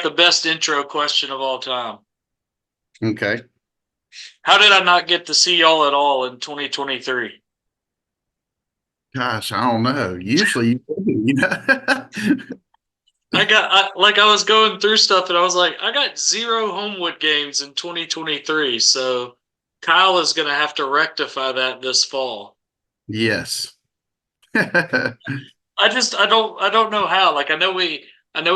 got the best intro question of all time. Okay. How did I not get to see y'all at all in 2023? Gosh, I don't know. Usually you do, you know. I was going through stuff and I was like, I got 0 Homewood games in 2023, so Kyle is gonna have to rectify that this fall. Yes. I don't know how. Like I know we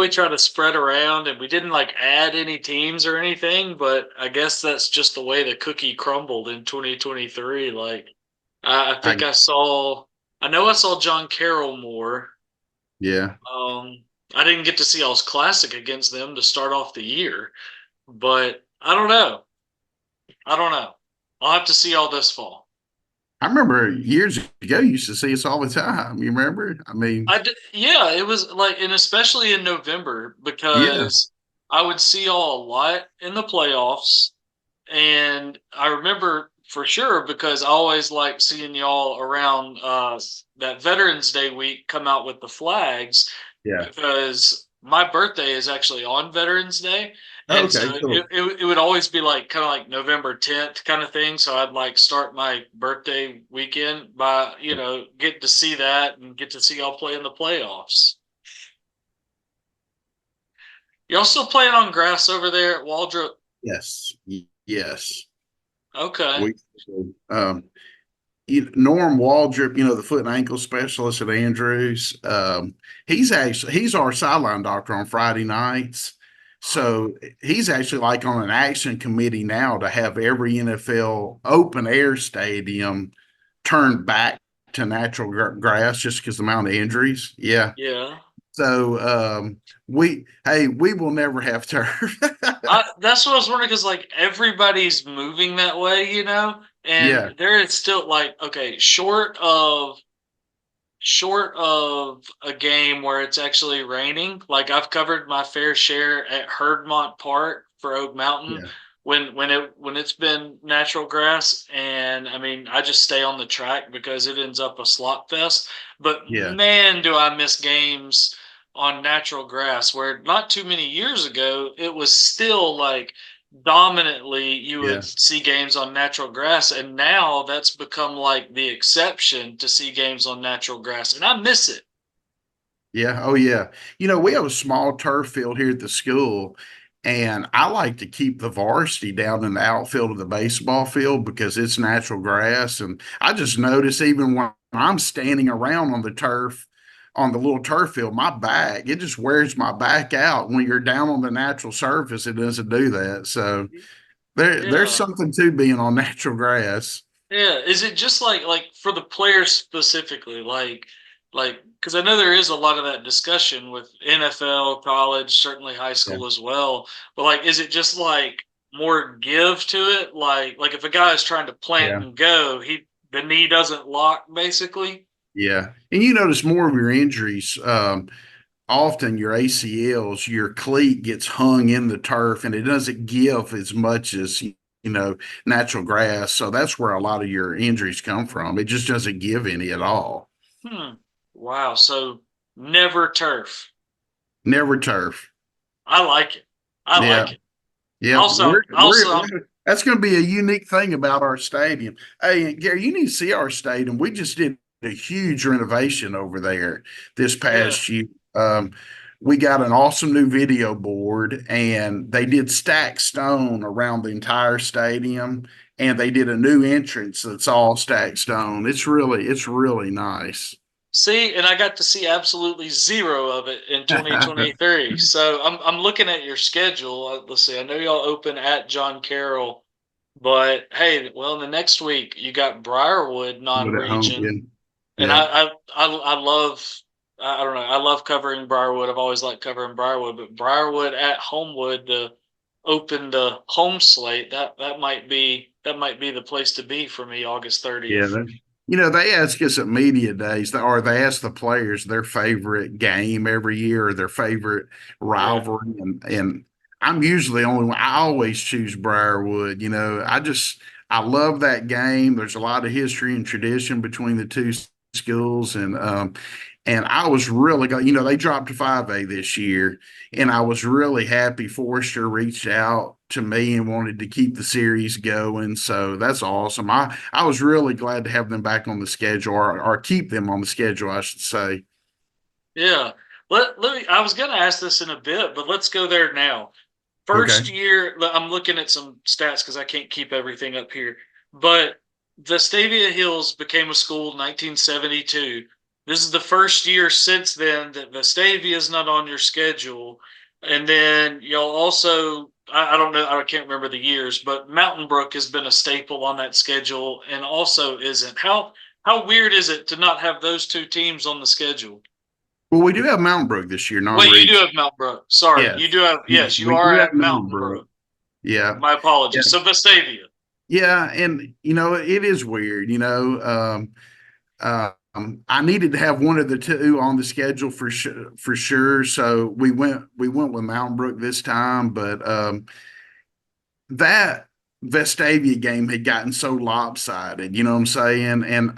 try to spread around and we didn't like add any teams or anything, but I guess that's just the way the cookie crumbled in 2023. Like I I think I know I saw John Carroll more. yeah. Um I didn't get to see All's Classic against them to start off the year, but I don't know. I don't know. I'll have to see all this fall. I remember years ago you used to see us all the time. You remember? I mean, Yeah, it was like, and especially in November yeah, because I would see y'all a lot in the playoffs, and I remember for sure because I always like seeing y'all around that Veterans Day week come out with the flags yeah. because my birthday is actually on Veterans Day. And so Okay, cool. it would always be like kind of like November 10th kind of thing. So I'd like start my birthday weekend by, get to see that and get to see y'all play in the playoffs. Y'all still playing on grass over there at Waldrop? Yes. Yes. Okay. We Norm Waldrop, the foot and ankle specialist at Andrews. He's our sideline doctor on Friday nights. So he's actually like on an action committee now to have every NFL open air stadium turned back to natural grass just because the amount of injuries. Yeah. Yeah. So we will never have turf. That's what I was wondering because like everybody's moving that way, Yeah. and there is still like okay, short of a game where it's actually raining. Like I've covered my fair share at Herdmont Park for Oak Mountain Yeah. when it's been natural grass, and I mean I just stay on the track because it ends up a slot fest. But Yeah. man, do I miss games on natural grass where not too many years ago it was still like dominantly you would Yeah. see games on natural grass, and now that's become like the exception to see games on natural grass, and I miss it. Yeah. Oh, yeah. We have a small turf field here at the school, and I like to keep the varsity down in the outfield of the baseball field because it's natural grass. And I just notice even when I'm standing around on the turf, on the little turf field, my back, it just wears my back out. When you're down on the natural surface, it doesn't do that. So there's Yeah. something to being on natural grass. Yeah, is it just like for the players specifically, like because I know there is a lot of that discussion with NFL, college, certainly high Yeah. school as well. But like, is it just like more give to it? Like if a guy is trying to plant Yeah. and go, the knee doesn't lock basically. Yeah. And you notice more of your injuries. Often your ACLs, your cleat gets hung in the turf and it doesn't give as much as, natural grass. So that's where a lot of your injuries come from. It just doesn't give any at all. Hmm. Wow. So never turf. Never turf. I like it. I Yeah. like it. Yeah. Also, also, That's going to be a unique thing about our stadium. Hey, Gary, you need to see our stadium. We just did a huge renovation over there this yeah. past year. Um, we got an awesome new video board, and they did stacked stone around the entire stadium, and they did a new entrance that's all stacked stone. It's really nice. See, and I got to see absolutely zero of it in 2023. So I'm looking at your schedule. Let's see. I know y'all open at John Carroll, but hey, well, the next week you got Briarwood But at home, non-region, yeah, and yeah, I love I don't know, I love covering Briarwood. I've always liked covering Briarwood, but Briarwood at Homewood to open the home slate, that might be the place to be for me August yeah. 30th. They ask us at media days, or they ask the players their favorite game every year or their favorite Yeah. rivalry, and I'm usually the only one. I always choose Briarwood. I love that game. There's a lot of history and tradition between the two schools, and I was really you know, they dropped to 5A this year, and I was really happy Forrester reached out to me and wanted to keep the series going. So that's awesome. I was really glad to have them back on the schedule, or keep them on the schedule, I should say. Yeah. Let me, I was going to ask this in a bit, but let's go there now. Okay. First year, I'm looking at some stats because I can't keep everything up here. But Vestavia Hills became a school in 1972. This is the first year since then that Vestavia is not on your schedule. And then y'all also, I don't know, I can't remember the years, but Mountain Brook has been a staple on that schedule and also isn't. How weird is it to not have those two teams on the schedule? Well, we do have Mountain Brook this year, Wait, you do non-region. have Mountain Brook. Sorry, you Yes. do have, Yes, yes, you we are do have at Mountain Mountain Brook. Brook. Yeah. My Yeah. apologies. So Vestavia. Yeah. And, you know, it is weird, you know. I needed to have one of the two on the schedule for sure, for sure. So we went with Mountain Brook this time, but that Vestavia game had gotten so lopsided, you know what I'm saying? And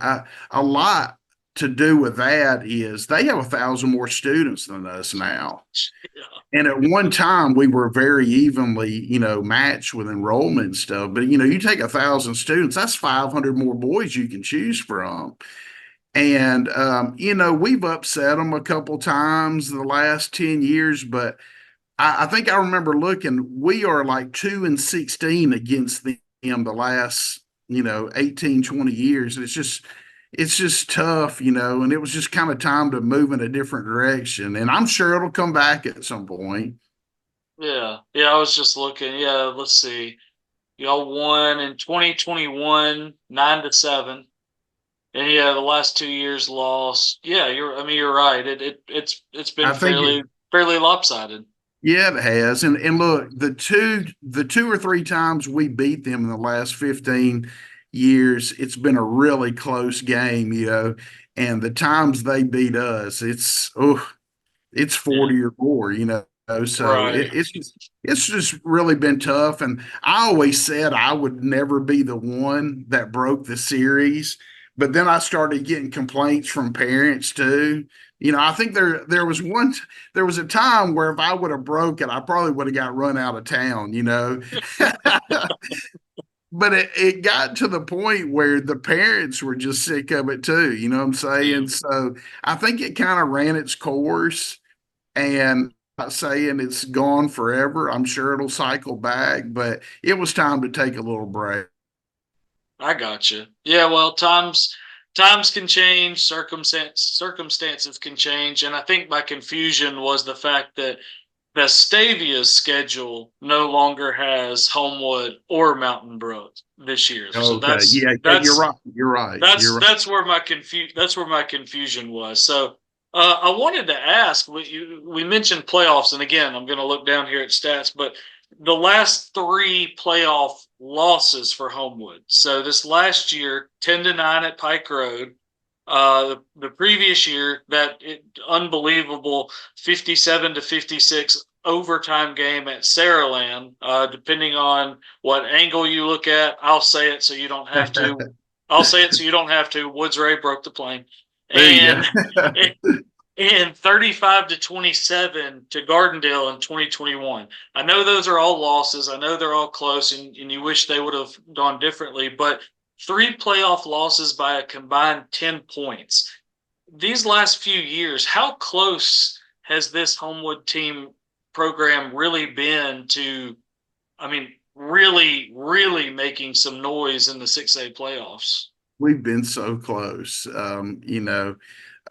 a lot to do with that is they have 1,000 more students than us now. Yeah. And at one time, we were very evenly, you know, matched with enrollment and stuff. But you know, you take 1,000 students, that's 500 more boys you can choose from. And you know, we've upset them a couple times the last 10 years, but I think I remember looking, we are like 2-16 against them the last, you know, 18, 20 years. It's just tough, you know, and it was just kind of time to move in a different direction. And I'm sure it'll come back at some point. Yeah. Yeah. I was just looking. Yeah. Let's see. Y'all won in 2021, 9-7. And yeah, the last 2 years lost. Yeah. I mean, you're right. It's been I think it, fairly lopsided. yeah, it has. And look, the two or three times we beat them in the last 15 years, it's been a really close game, you know. And the times they beat us, it's Yeah. 40 or more, you know. So Right. it's just really been tough. And I always said I would never be the one that broke the series. But then I started getting complaints from parents too. You know, I think there was a time where if I would have broke it, I probably would have got run out of town, you know. But it got to the point where the parents were just sick of it too, you know what I'm Yeah. saying? So I think it kind of ran its course, and I'm not saying it's gone forever. I'm sure it'll cycle back, but it was time to take a little break. I got you. Yeah. Well, times can change. Circumstances can change. And I think my confusion was the fact that Vestavia's schedule no longer has Homewood or Mountain Brook this year. So Okay. Yeah, yeah, you're right. You're right. You're right. that's where my confusion was. So I wanted to ask. We mentioned playoffs, and again, I'm going to look down here at stats, but the last three playoff losses for Homewood. So this last year, 10-9 at Pike Road. The previous year, unbelievable 57-56 overtime game at Saraland. Depending on what angle you look at, I'll say it so you don't have to. I'll say it so you don't have to. Woods Ray broke the plane, There you and go. and 35-27 to Gardendale in 2021. I know those are all losses. I know they're all close, and you wish they would have gone differently, but three playoff losses by a combined 10 points. These last few years, how close has this Homewood team program really been to, I mean, really, really making some noise in the 6A playoffs? We've been so close. You know,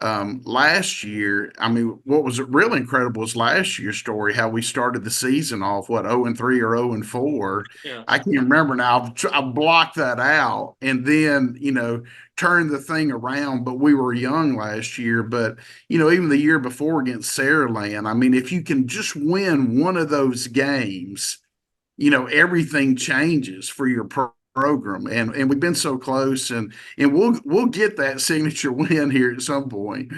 last year, I mean, what was really incredible was last year's story, how we started the season off, what, 0-3 or 0-4. Yeah. I can't remember now. I blocked that out and then, you know, turned the thing around. But we were young last year. But, you know, even the year before against Saraland, I mean, if you can just win one of those games, you know, everything changes for your program. And we've been so close, and we'll get that signature win here at some point.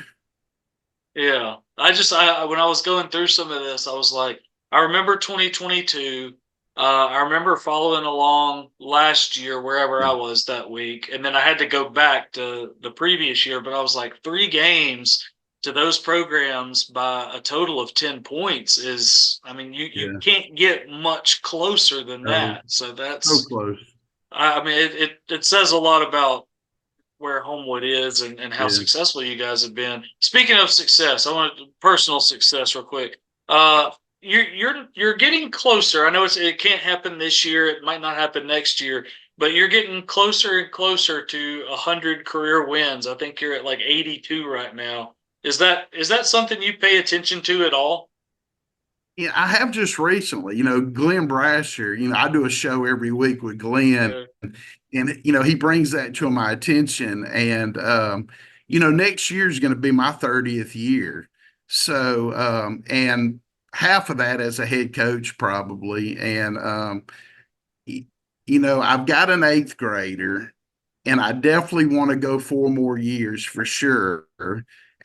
Yeah. When I was going through some of this, I was like, I remember 2022. I remember following along last year wherever I was that week, and then I had to go back to the previous year. But I was like, 3 games to those programs by a total of 10 points is, I mean, you Yeah. can't get much closer than Oh, that. So so that's, close. I mean, it says a lot about where Homewood is and how Yeah. successful you guys have been. Speaking of success, I want personal success real quick. Uh, you're getting closer. I know it can't happen this year. It might not happen next year, but you're getting closer and closer to 100 career wins. I think you're at like 82 right now. Is that something you pay attention to at all? Yeah, I have just recently, Glenn Brasher, I do a show every week with Glenn, Okay. and he brings that to my attention. And next year is going to be my 30th year. So and half of that as a head coach probably. And I've got an eighth grader, and I definitely want to go 4 more years for sure.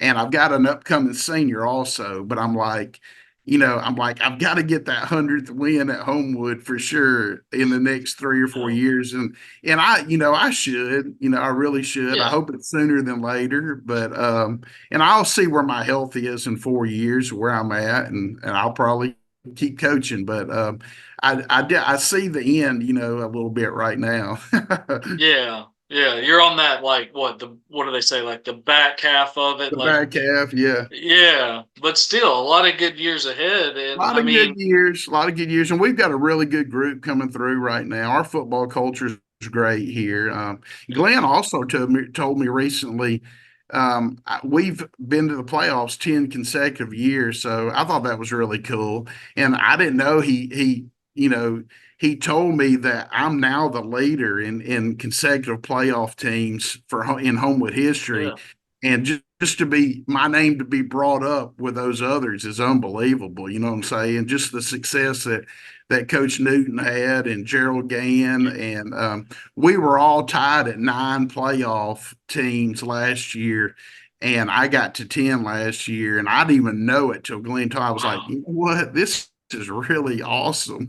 And I've got an upcoming senior also, but I've got to get that 100th win at Homewood for sure in the next 3 or 4 years. And I should, I really should. I Yeah. hope it's sooner than later, but and I'll see where my health is in 4 years, where I'm at, and I'll probably keep coaching. But I see the end, a little bit right now. Yeah. Yeah. You're on that, like, what do they say? Like the back half of it. The Like, back half, yeah. yeah, but still a lot of good years ahead. A And lot I of good mean, years, a lot of good years, and we've got a really good group coming through right now. Our football culture is great here. Glenn also told me recently we've been to the playoffs 10 consecutive years, so I thought that was really cool. And I didn't know you know he told me that I'm now the leader in consecutive playoff teams in Homewood history, yeah, and just to be my name to be brought up with those others is unbelievable. You know what I'm saying? Just the success that Coach Newton had and Gerald Gann, and we were all tied at 9 playoff teams last year. And I got to 10 last year, and I didn't even know it till Glenn told. I was like, wow, you know what? This is really awesome.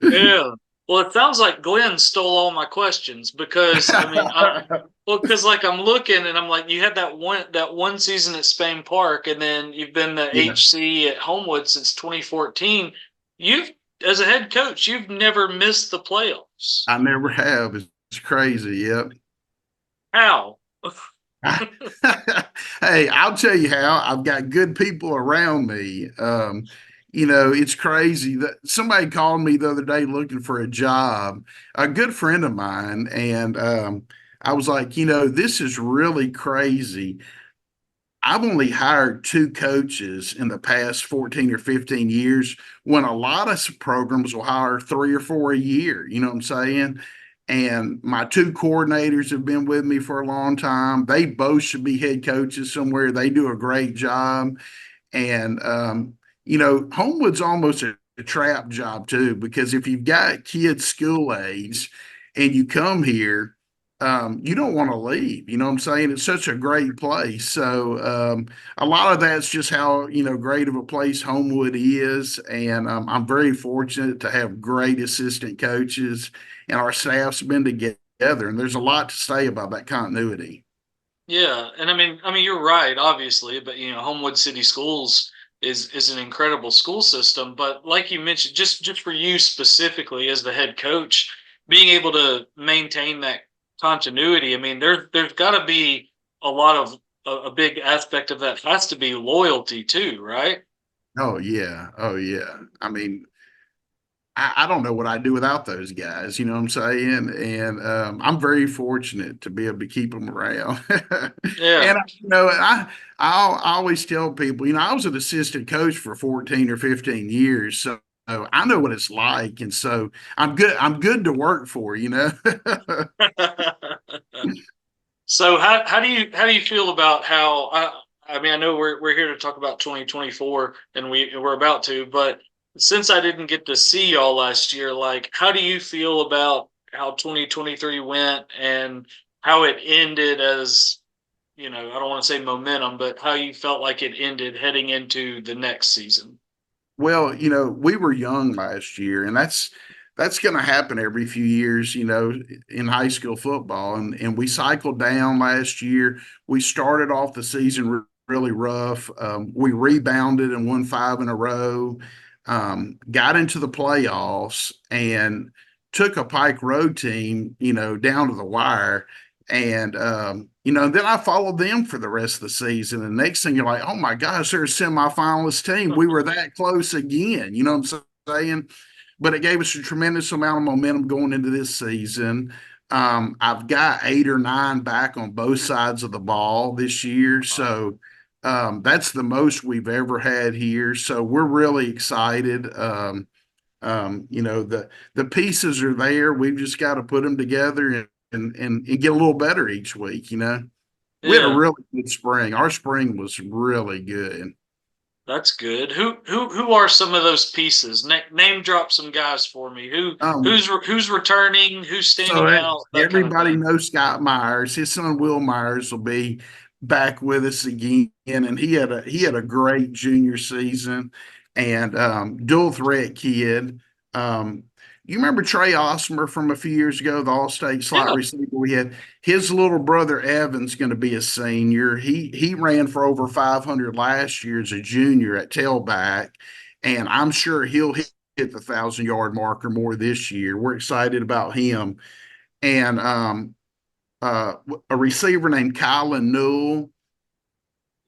yeah. Well, it sounds like Glenn stole all my questions because I mean, well, because like I'm looking and I'm like, you had that one season at Spain Park, and then you've been the Yeah, HC at Homewood since 2014. You've, as a head coach, you've never missed the playoffs. I never have. It's crazy. Yep. How? Hey, I'll tell you how. I've got good people around me. It's crazy that somebody called me the other day looking for a job, a good friend of mine, and I was like, this is really crazy. I've only hired 2 coaches in the past 14 or 15 years when a lot of programs will hire 3 or 4 a year. You know what I'm saying? And my 2 coordinators have been with me for a long time. They both should be head coaches somewhere. They do a great job. And Homewood's almost a trap job too, because if you've got kids school age and you come here, you don't want to leave. You know what I'm saying? It's such a great place. So a lot of that's just how great of a place Homewood is, and I'm very fortunate to have great assistant coaches, and our staff's been together. And there's a lot to say about that continuity. Yeah, and I mean, you're right, obviously, but Homewood City Schools is an incredible school system. But like you mentioned, just for you specifically as the head coach, being able to maintain that continuity, I mean, there's got to be a lot of a big aspect of that has to be loyalty too, right? Oh yeah, oh yeah. I mean, I don't know what I'd do without those guys. You know what I'm saying? And I'm very fortunate to be able to keep them around. Yeah. And I always tell people, I was an assistant coach for 14 or 15 years, so I know what it's like, and so I'm good. I'm good to work for. So how do you feel about how I mean, I know we're here to talk about 2024 and we're about to, but since I didn't get to see y'all last year, like, how do you feel about how 2023 went and how it ended, as I don't want to say momentum, but how you felt like it ended heading into the next season? Well, we were young last year, and that's going to happen every few years, in high school football. And we cycled down last year. We started off the season really rough. We rebounded and won five in a row. Got into the playoffs and took a Pike Road team, down to the wire. And then I followed them for the rest of the season. And next thing you're like, oh my gosh, they're a semifinalist team. We were that close again. You know what I'm saying? But it gave us a tremendous amount of momentum going into this season. I've got 8 or 9 back on both sides of the ball this year. So that's the most we've ever had here. So we're really excited. The pieces are there. We've just got to put them together and get a little better each week. We had a Yeah, really good spring. Our spring was really good. that's good. Who are some of those pieces? Name drop some guys for me. Um, Who's returning? Who's So standing out? That kind of everybody thing. knows Scott Myers. His son Will Myers will be back with us again, and he had a great junior season, and dual threat kid. Um, you remember Trey Osmer from a few years ago, the All-State slot Yeah. receiver we had? His little brother Evan's going to be a senior. He ran for over 500 last year as a junior at tailback, and I'm sure he'll hit the 1,000-yard marker more this year. We're excited about him and a receiver named Kylan Newell.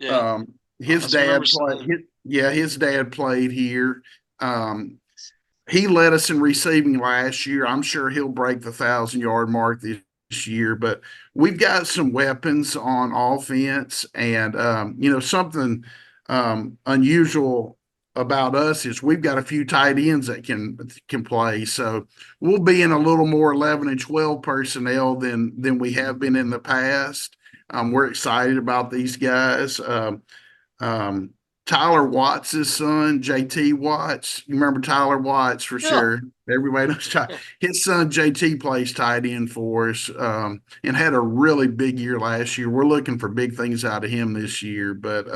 Yeah. His I remember dad seeing played. him. His dad played here. Um, he led us in receiving last year. I'm sure he'll break the 1,000-yard mark this year. But we've got some weapons on offense, and something unusual about us is we've got a few tight ends that can play. So we'll be in a little more 11 and 12 personnel than we have been in the past. We're excited about these guys. Um, Tyler Watts' son, JT Watts. You remember Tyler Watts for Yeah. sure. Everybody knows Yeah. his son JT plays tight end for us, and had a really big year last year. We're looking for big things out of him this year, but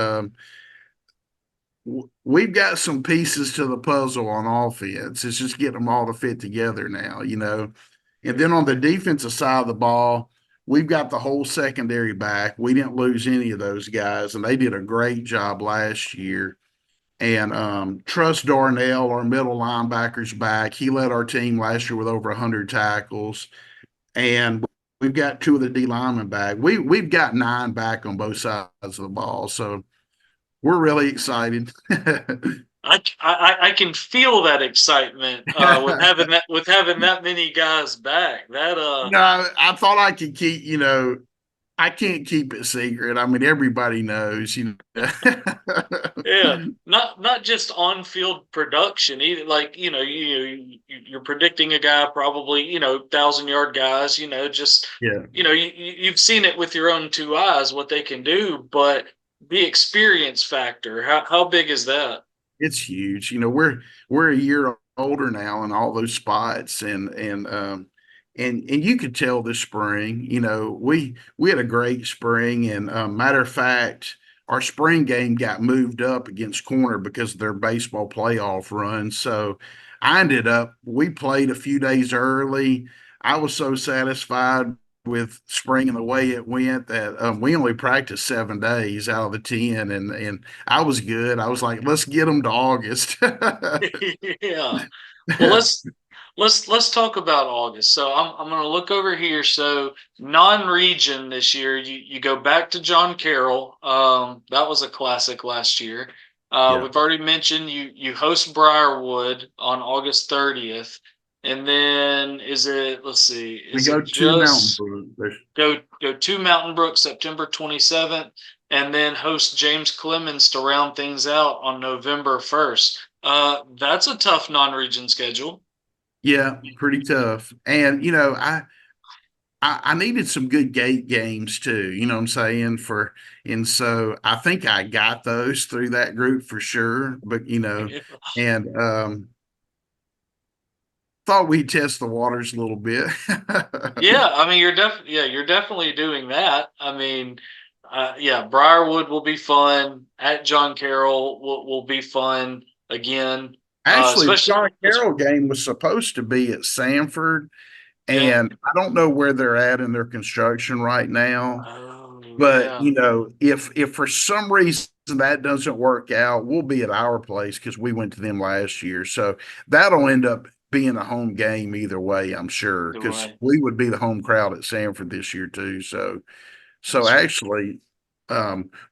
we've got some pieces to the puzzle on offense. It's just getting them all to fit together now. And then on the defensive side of the ball, we've got the whole secondary back. We didn't lose any of those guys, and they did a great job last year. And Trust Darnell, our middle linebacker's back. He led our team last year with over 100 tackles. And we've got two of the D linemen back. We've got 9 back on both sides of the ball. So we're really excited. I can feel that excitement with having that many guys back. That I thought I could I can't keep it secret. I mean, everybody knows. Yeah, not just on field production, either. Like you're predicting a guy probably 1,000 yard guys. Just Yeah. you've seen it with your own two eyes what they can do, but the experience factor, how big is that? It's huge. We're a year older now in all those spots, and you could tell this spring. We had a great spring, and matter of fact, our spring game got moved up against Corner because of their baseball playoff run. So we played a few days early. I was so satisfied with spring and the way it went that we only practiced 7 days out of the 10, and I was good. I was like, let's get them to August. Yeah. Well, let's talk about August. So I'm going to look over here. So non-region this year, you go back to John Carroll. That was a classic last year. Yeah. We've already mentioned you host Briarwood on August 30th, and then let's see, We is go it to Mountain just Brook. go to Mountain Brook September 27th, and then host James Clemens to round things out on November 1st. That's a tough non-region schedule. Yeah, pretty tough. And I needed some good gate games too, you know what I'm saying? And so I think I got those through that group for sure. But and thought we'd test the waters a little bit. Yeah, I mean you're definitely doing that. I mean, yeah, Briarwood will be fun. At John Carroll will be fun again. Actually, the especially. John Carroll game was supposed to be at Sanford, Yeah. and I don't know where they're at in their construction right now. Oh, But yeah. if for some reason that doesn't work out, we'll be at our place because we went to them last year. So that'll end up being a home game either way, I'm sure, Either because way. we would be the home crowd at Sanford this year too. So That's actually,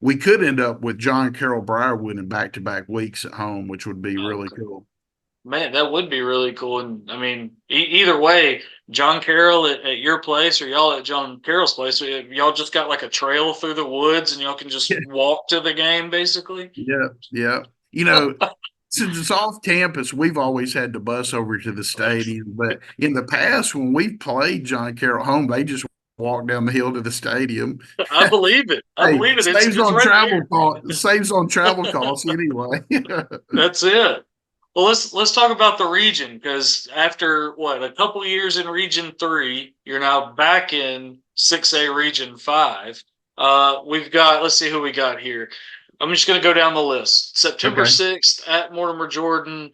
we could end up with John Carroll Briarwood in back-to-back weeks at home, which would be really okay. cool. Man, that would be really cool. And I mean, either way, John Carroll at your place or y'all at John Carroll's place, y'all just got like a trail through the woods and y'all can just walk to the game basically. Yeah, yeah. Since it's off campus, we've always had to bus over to the stadium. But in the past, when we played John Carroll home, they just walked down the hill to the stadium. I believe it. I Hey, believe it. It's saves it's on right travel there. cost, saves on travel costs anyway. That's it. Well, let's talk about the region because after what a couple years in Region Three, you're now back in 6A Region Five. We've got let's see who we got here. I'm just going to go down the list. September Okay. 6th at Mortimer Jordan,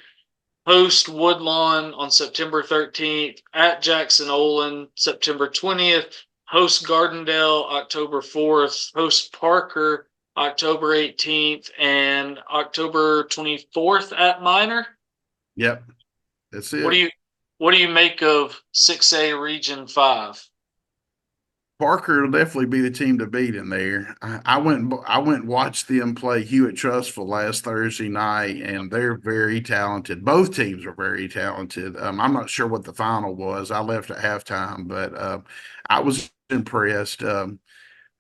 host Woodlawn on September 13th, at Jackson Olin September 20th, host Gardendale October 4th, host Parker October 18th, and October 24th at Minor. Yep, that's What do it. you what do you make of 6A Region 5? Parker will definitely be the team to beat in there. I went and watched them play Hewitt Trustful last Thursday night, and they're very talented. Both teams are very talented. I'm not sure what the final was. I left at halftime, but I was impressed.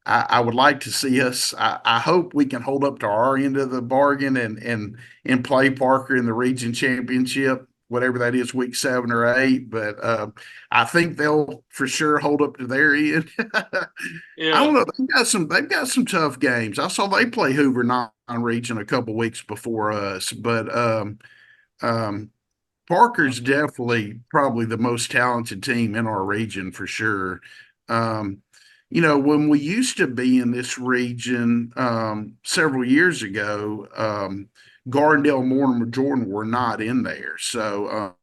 I would like to see us. I hope we can hold up to our end of the bargain and play Parker in the region championship, whatever that is, week 7 or 8. But I think they'll for sure hold up to their end. I Yeah. don't know. They've got some tough games. I saw they play Hoover non-region a couple weeks before us, but um, Parker's definitely probably the most talented team in our region for sure. Um, when we used to be in this region several years ago, Gardendale, Mortimer, Jordan were not in there. So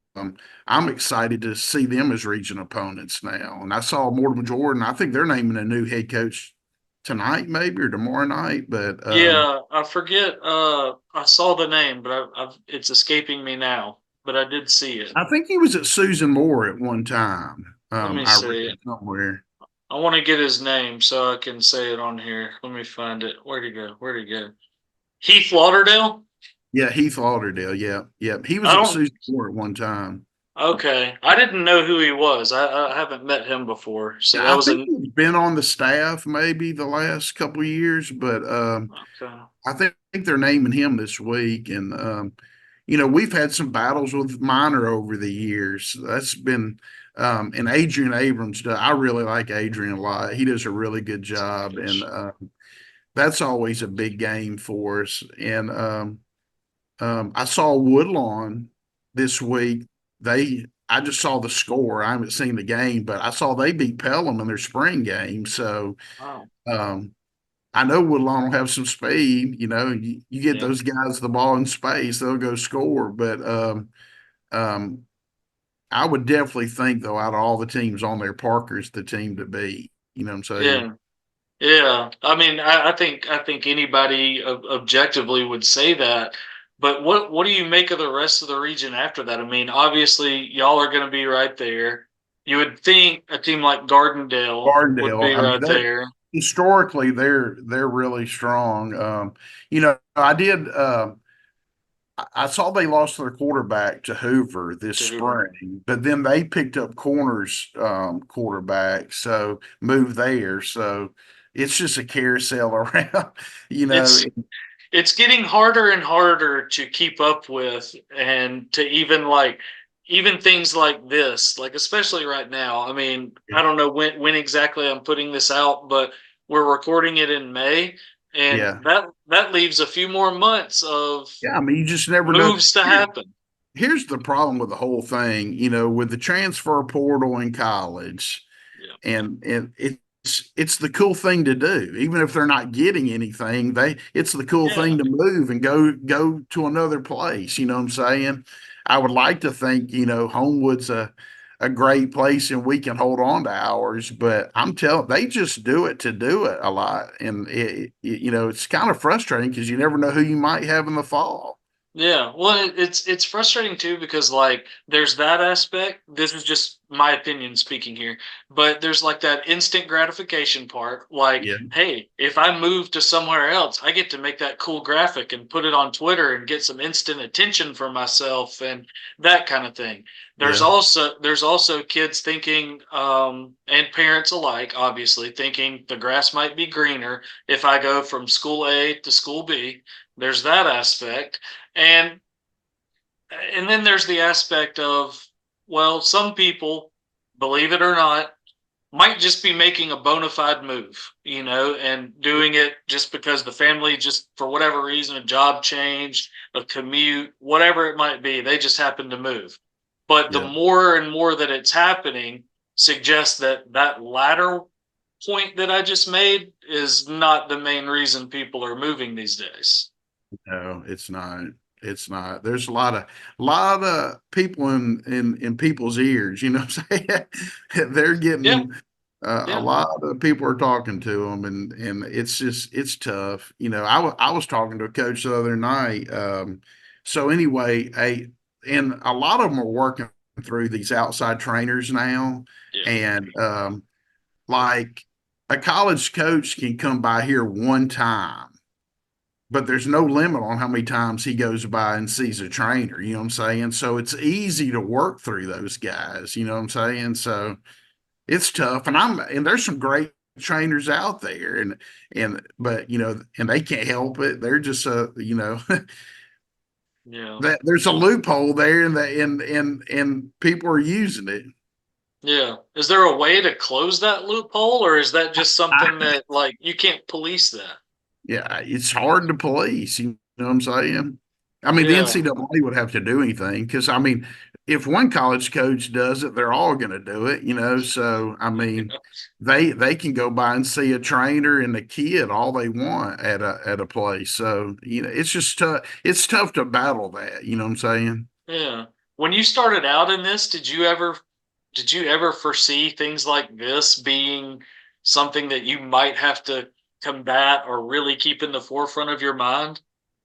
I'm excited to see them as region opponents now. And I saw Mortimer Jordan. I think they're naming a new head coach tonight, maybe or tomorrow night. But Yeah, I forget. I saw the name, but it's escaping me now. But I did see it. I think he was at Susan Moore at one time. Let me I see it. read somewhere. I want to get his name so I can say it on here. Let me find it. Where'd he go? Where'd he go? Heath Lauderdale? Yeah, Heath Lauderdale. Yeah, yeah. He I was at don't. Susan Moore at one time. Okay, I didn't know who he was. I haven't met him before. So that Yeah, I was think an. he's been on the staff maybe the last couple of years, but Okay. I think they're naming him this week. And we've had some battles with Minor over the years. That's been and Adrian Abrams. I really like Adrian a lot. He does a really good job, and that's always a big game for us. And I saw Woodlawn this week. I just saw the score. I haven't seen the game, but I saw they beat Pelham in their spring game. So Wow. um, I know Woodlawn will have some speed. You get Yeah. those guys the ball in space, they'll go score. But um, I would definitely think, though, out of all the teams on there, Parker's the team to beat. You know what I'm saying? Yeah. Yeah, I mean, I think anybody objectively would say that. But what do you make of the rest of the region after that? I mean, obviously y'all are going to be right there. You would think a team like Gardendale would Gardendale. be I mean, right there historically they're really strong. I did. I saw they lost their quarterback to Hoover this to Hoover. spring, but then they picked up Corners quarterback, so moved there. So it's just a carousel around, you know. It's it's getting harder and harder to keep up with and to even things like this, like especially right now. I mean, I don't know when exactly I'm putting this out, but we're recording it in May, and Yeah, that leaves a few more months of yeah. I mean, you just never know. moves to Here, happen. here's the problem with the whole thing, with the transfer portal in college, Yeah. and it's it's the cool thing to do. Even if they're not getting anything, it's the cool Yeah. thing to move and go to another place. You know what I'm saying? I would like to think, Homewood's a great place and we can hold on to ours, but I'm telling they just do it to do it a lot. And it's kind of frustrating because you never know who you might have in the fall. Yeah, well, it's frustrating too because like there's that aspect. This is just my opinion speaking here, but there's like that instant gratification part. Like, Yeah, hey, if I move to somewhere else, I get to make that cool graphic and put it on Twitter and get some instant attention for myself and that kind of thing. yeah, There's also kids thinking, and parents alike, obviously thinking the grass might be greener if I go from school A to school B. There's that aspect and and then there's the aspect of, well, some people, believe it or not, might just be making a bona fide move, and doing it just because the family just for whatever reason, a job change, a commute, whatever it might be, they just happen to move. But the yeah. more and more that it's happening suggests that that latter point that I just made is not the main reason people are moving these days. No, it's not. It's not. There's a lot of people in people's ears. You know what I'm saying? They're Yeah, getting a yeah, lot of people are talking to them, and it's tough. I was talking to a coach the other night. So anyway, and a lot of them are working through these outside trainers now, yeah. and like a college coach can come by here one time, but there's no limit on how many times he goes by and sees a trainer. You know what I'm saying? So it's easy to work through those guys. You know what I'm saying? So it's tough, and there's some great trainers out there, but and they can't help it. They're just Yeah. that there's a loophole there, and people are using it. Yeah. Is there a way to close that loophole, or is that just something I, that like you can't police that? Yeah, it's hard to police. You know what I'm saying? I mean, the Yeah. NCAA would have to do anything because, I mean, if one college coach does it, they're all going to do it. So I mean, they can go by and see a trainer and a kid all they want at a place. So it's just tough. It's tough to battle that. You know what I'm saying? Yeah. When you started out in this, did you ever foresee things like this being something that you might have to combat or really keep in the forefront of your mind?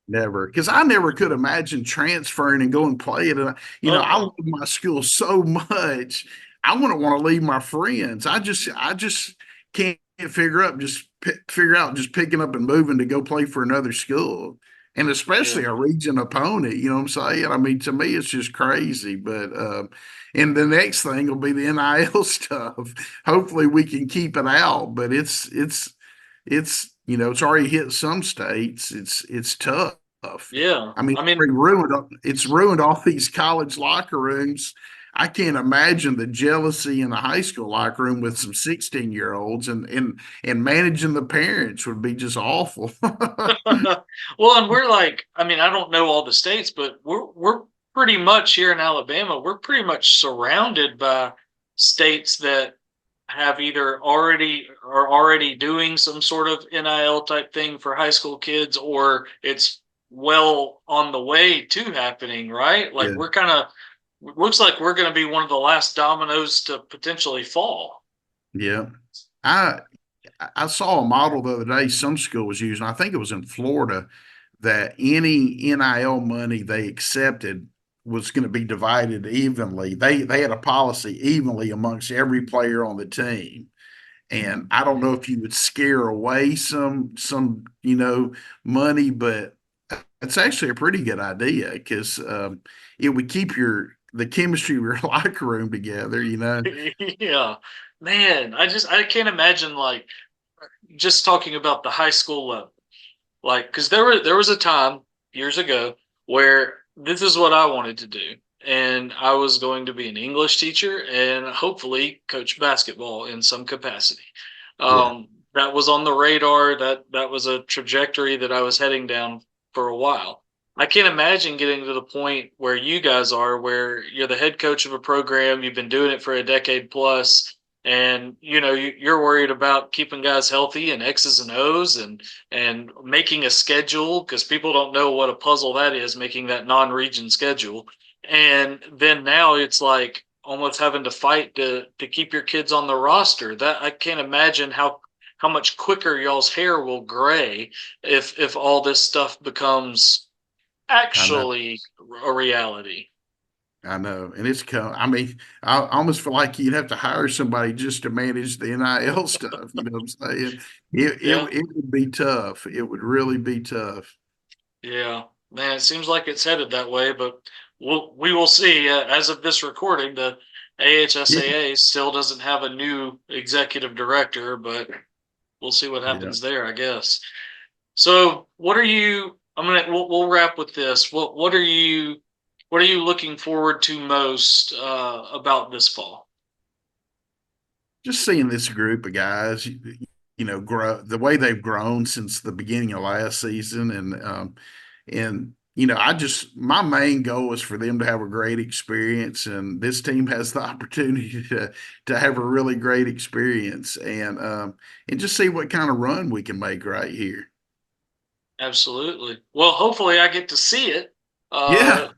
Never, because I never could imagine transferring and going play it. And I Uh-uh. love my school so much. I wouldn't want to leave my friends. I just can't figure out just picking up and moving to go play for another school, and Yeah. especially a region opponent. You know what I'm saying? I mean, to me, it's just crazy. But and the next thing will be the NIL stuff. Hopefully, we can keep it out, but it's already hit some states. It's tough. Yeah. I mean, I mean, it's ruined all these college locker rooms. I can't imagine the jealousy in the high school locker room with some 16-year-olds, and managing the parents would be just awful. well, and we're like, I mean, I don't know all the states, but we're pretty much here in Alabama, we're pretty much surrounded by states that have either already are already doing some sort of NIL type thing for high school kids, or it's well on the way to happening, right? Like Yeah, we're kind of looks like we're going to be one of the last dominoes to potentially fall. yeah. I I saw a model the other day some school was using. I think it was in Florida that any NIL money they accepted was going to be divided evenly. They had a policy evenly amongst every player on the team. And I don't know if you would scare away some money, but it's actually a pretty good idea because it would keep the chemistry of your locker room together. yeah, man, I can't imagine like just talking about the high school level. Like, because there was a time years ago where this is what I wanted to do, and I was going to be an English teacher and hopefully coach basketball in some capacity. Yeah, That was on the radar. That was a trajectory that I was heading down for a while. I can't imagine getting to the point where you guys are, where you're the head coach of a program, you've been doing it for a decade plus. and you're worried about keeping guys healthy and X's and O's and making a schedule because people don't know what a puzzle that is, making that non-region schedule. And then now it's like almost having to fight to keep your kids on the roster. That I can't imagine how much quicker y'all's hair will gray if all this stuff becomes I know. actually a reality. I know, and it's come. I mean, I almost feel like you'd have to hire somebody just to manage the NIL stuff. You know what I'm saying? Yeah. It would be tough. It would really be tough. Yeah, man, it seems like it's headed that way, but we will see. As of this recording, the Yeah, AHSAA still doesn't have a new executive director, but we'll see what yeah. happens there, I guess. So, what are you? We'll wrap with this. What are you looking forward to most about this fall? Just seeing this group of guys, grow the way they've grown since the beginning of last season, and I just my main goal is for them to have a great experience, and this team has the opportunity to have a really great experience, and just see what kind of run we can make right here. Absolutely. Well, hopefully I get to see it Yeah,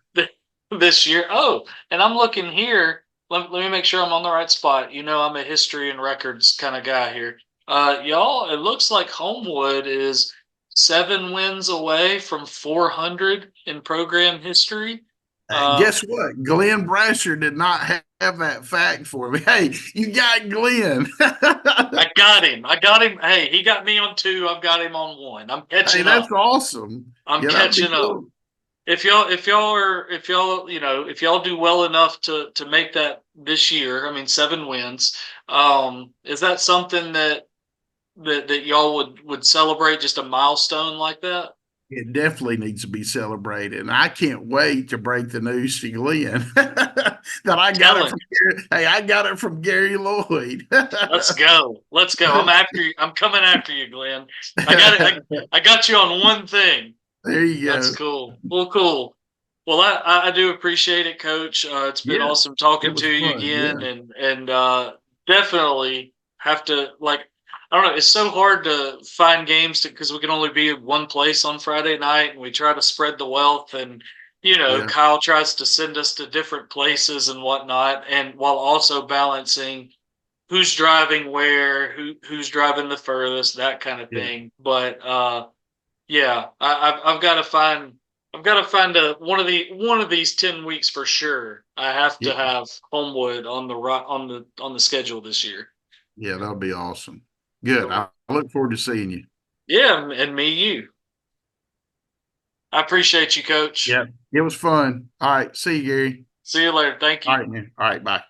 this year. Oh, and I'm looking here. Let me make sure I'm on the right spot. I'm a history and records kind of guy here. Y'all, it looks like Homewood is 7 wins away from 400 in program history. Uh, guess what? Glenn Brasher did not have that fact for me. Hey, you got Glenn. I got him. I got him. Hey, he got me on two. I've got him on one. I'm Hey, catching that's up. awesome. I'm Yeah, that'd be catching up. cool. If y'all do well enough to make that this year, I mean 7 wins, is that something that y'all would celebrate, just a milestone like that? It definitely needs to be celebrated. And I can't wait to break the news to Glenn that I got it Telling. from Gary. Hey, I got it from Gary Lloyd. Let's go. Let's go. I'm after you. I'm coming after you, Glenn. I got it. I got you on one thing. There you That's go. cool. Well, cool. Well, I do appreciate it, Coach. It's been Yeah, awesome it talking to was you fun. Yeah. again, and definitely have to like. I don't know. It's so hard to find games because we can only be in one place on Friday night, and we try to spread the wealth. And Yeah. Kyle tries to send us to different places and whatnot, and while also balancing who's driving where, who's driving the furthest, that kind of Yeah. thing. But yeah, I've got to find one of these 10 weeks for sure. I have Yeah. to have Homewood on the schedule this year. Yeah. That'll be awesome. Good. Cool. I look forward to seeing you. Yeah, and me, you. I appreciate you, Coach. Yeah. It was fun. All right. See you, Gary. See you later. Thank All you. right, man. All right. Bye.